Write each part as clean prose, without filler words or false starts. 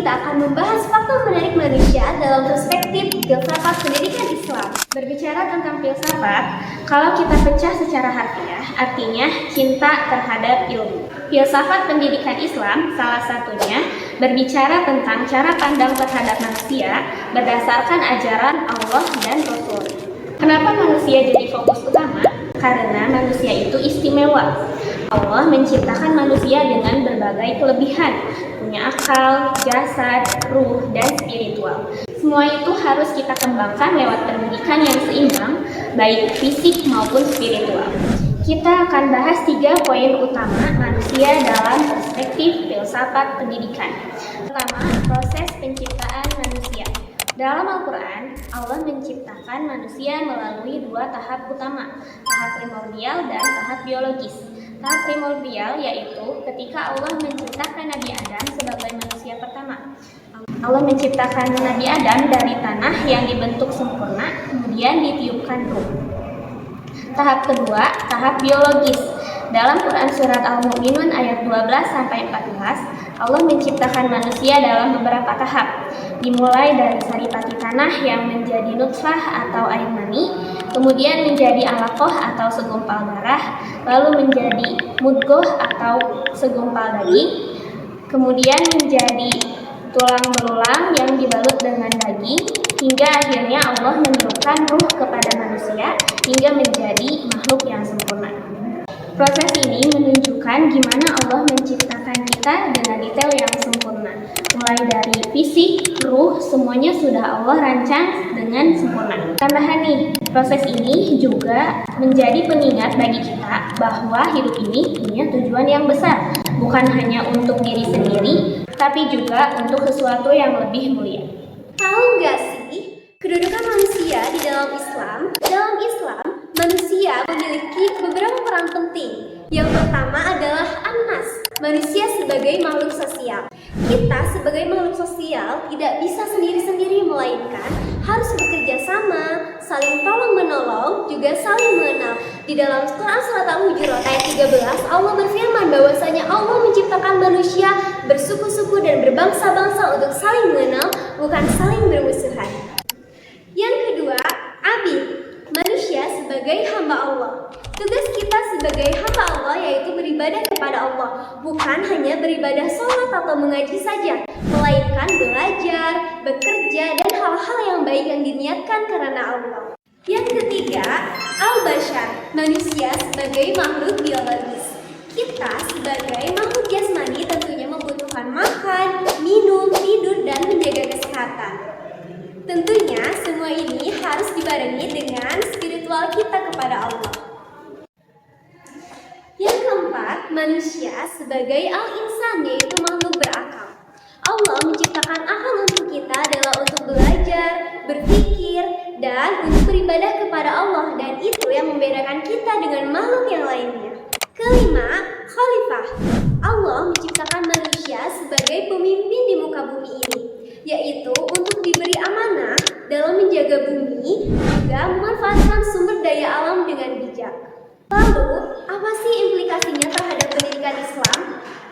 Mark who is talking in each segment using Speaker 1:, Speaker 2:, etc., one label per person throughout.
Speaker 1: kita akan membahas fakta menarik manusia dalam perspektif filsafat pendidikan Islam. Berbicara tentang filsafat, kalau kita pecah secara harfiah, artinya cinta terhadap ilmu. Filsafat pendidikan Islam salah satunya berbicara tentang cara pandang terhadap manusia berdasarkan ajaran Allah dan Rasul. Kenapa manusia jadi fokus utama? Karena manusia itu istimewa. Allah menciptakan manusia dengan berbagai kelebihan, punya akal, jasad, ruh, dan spiritual. Semua itu harus kita kembangkan lewat pendidikan yang seimbang, baik fisik maupun spiritual. Kita akan bahas 3 poin utama manusia dalam perspektif filsafat pendidikan. Pertama, proses penciptaan manusia. Dalam Al-Quran, Allah menciptakan manusia melalui 2 tahap utama, tahap primordial dan tahap biologis. Tahap primordial yaitu ketika Allah menciptakan Nabi Adam sebagai manusia pertama. Allah menciptakan Nabi Adam dari tanah yang dibentuk sempurna, kemudian ditiupkan ruh. Tahap kedua, tahap biologis. Dalam Quran Surat Al-Mu'minun ayat 12-14, Allah menciptakan manusia dalam beberapa tahap. Dimulai dari saripati tanah yang menjadi nutfah atau air mani, kemudian menjadi alaqah atau segumpal darah, lalu menjadi mudghah atau segumpal daging, kemudian menjadi tulang belulang yang dibalut dengan daging, hingga akhirnya Allah meniupkan ruh kepada manusia hingga menjadi makhluk yang sempurna. Proses ini menunjukkan gimana Allah menciptakan kita dengan detail yang sempurna. Mulai dari fisik, ruh, semuanya sudah Allah rancang dengan sempurna. Tambahan nih, proses ini juga menjadi pengingat bagi kita bahwa hidup ini punya tujuan yang besar. Bukan hanya untuk diri sendiri, tapi juga untuk sesuatu yang lebih mulia.
Speaker 2: Tahu nggak sih, kedudukan manusia di dalam Islam? Dalam Islam, manusia memiliki beberapa peran penting. Yang pertama adalah an-nas, manusia sebagai makhluk sosial. Kita sebagai makhluk sosial tidak bisa sendiri-sendiri, melainkan harus bekerja sama, saling tolong-menolong, juga saling mengenal. Di dalam Quran Surat Al-Hujurat ayat 13, Allah berfirman bahwasanya Allah menciptakan manusia bersuku-suku dan berbangsa-bangsa untuk saling mengenal, bukan saling bermusuhan. Yang kedua, abid, manusia sebagai hamba Allah. Tugas kita sebagai hamba Allah yaitu beribadah kepada Allah, bukan hanya beribadah sholat atau mengaji saja, melainkan belajar, bekerja, dan hal-hal yang baik yang diniatkan karena Allah. Yang ketiga, al-bashar, manusia sebagai makhluk biologis. Kita sebagai makhluk jasmani tentunya membutuhkan makan, minum, tidur, dan menjaga kesehatan. Tentunya semua ini harus dibarengi dengan spiritual kita kepada Allah. Yang keempat, manusia sebagai al-insan, yaitu makhluk berakal. Allah menciptakan akal untuk kita adalah untuk belajar, berpikir, dan untuk beribadah kepada Allah, dan itu yang membedakan kita dengan makhluk yang lainnya. Kelima, khalifah. Allah menciptakan manusia sebagai pemimpin di muka bumi ini, yaitu untuk diberi amanah dalam menjaga bumi, juga memanfaatkan sumber daya alam dengan bijak. Lalu, apa sih implikasinya terhadap pendidikan Islam?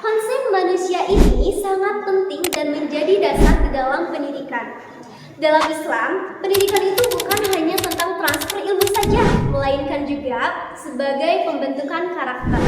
Speaker 2: Konsep manusia ini sangat penting dan menjadi dasar di dalam pendidikan. Dalam Islam, pendidikan itu bukan hanya tentang transfer ilmu saja, melainkan juga sebagai pembentukan karakter.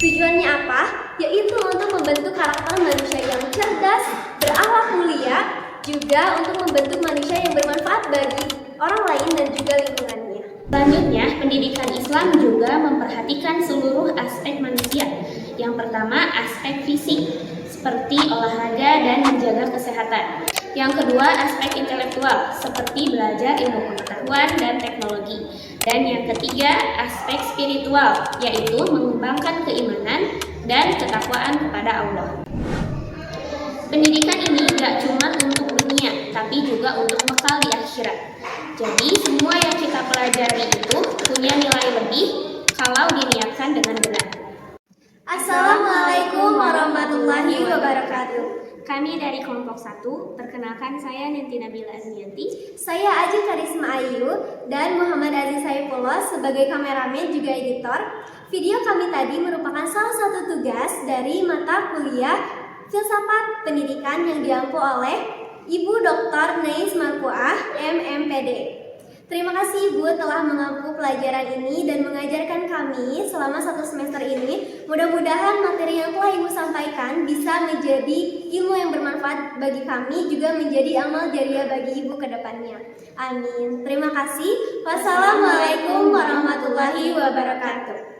Speaker 2: Tujuannya apa? Yaitu untuk membentuk karakter manusia yang cerdas, berakhlak mulia, juga untuk membentuk manusia yang bermanfaat bagi orang lain dan juga lingkungannya.
Speaker 1: Selanjutnya, pendidikan Islam juga memperhatikan seluruh aspek manusia. Yang pertama, aspek fisik, seperti olahraga dan menjaga kesehatan. Yang kedua, aspek intelektual, seperti belajar ilmu pengetahuan dan teknologi. Dan yang ketiga, aspek spiritual, yaitu mengembangkan keimanan dan ketakwaan kepada Allah. Pendidikan ini gak cuma untuk dunia, tapi juga untuk bekal di akhirat. Jadi, semua yang kita pelajari itu punya nilai lebih kalau diniatkan dengan benar.
Speaker 2: Assalamualaikum warahmatullahi wabarakatuh.
Speaker 1: Kami dari kelompok 1, perkenalkan saya Nanti Nabila Azmiyanti.
Speaker 2: Saya Aji Karisma Ayu dan Muhammad Aziz Saifullah sebagai kameramen juga editor. Video kami tadi merupakan salah satu tugas dari mata kuliah Filsafat Pendidikan yang diampu oleh Ibu Dr. Neis Marpuah, MMPD. Terima kasih Ibu telah mengampu pelajaran ini dan mengajarkan kami selama 1 semester ini. Mudah-mudahan materi yang telah Ibu sampaikan bisa menjadi ilmu yang bermanfaat bagi kami, juga menjadi amal jariah bagi Ibu ke depannya. Amin. Terima kasih. Wassalamualaikum warahmatullahi wabarakatuh.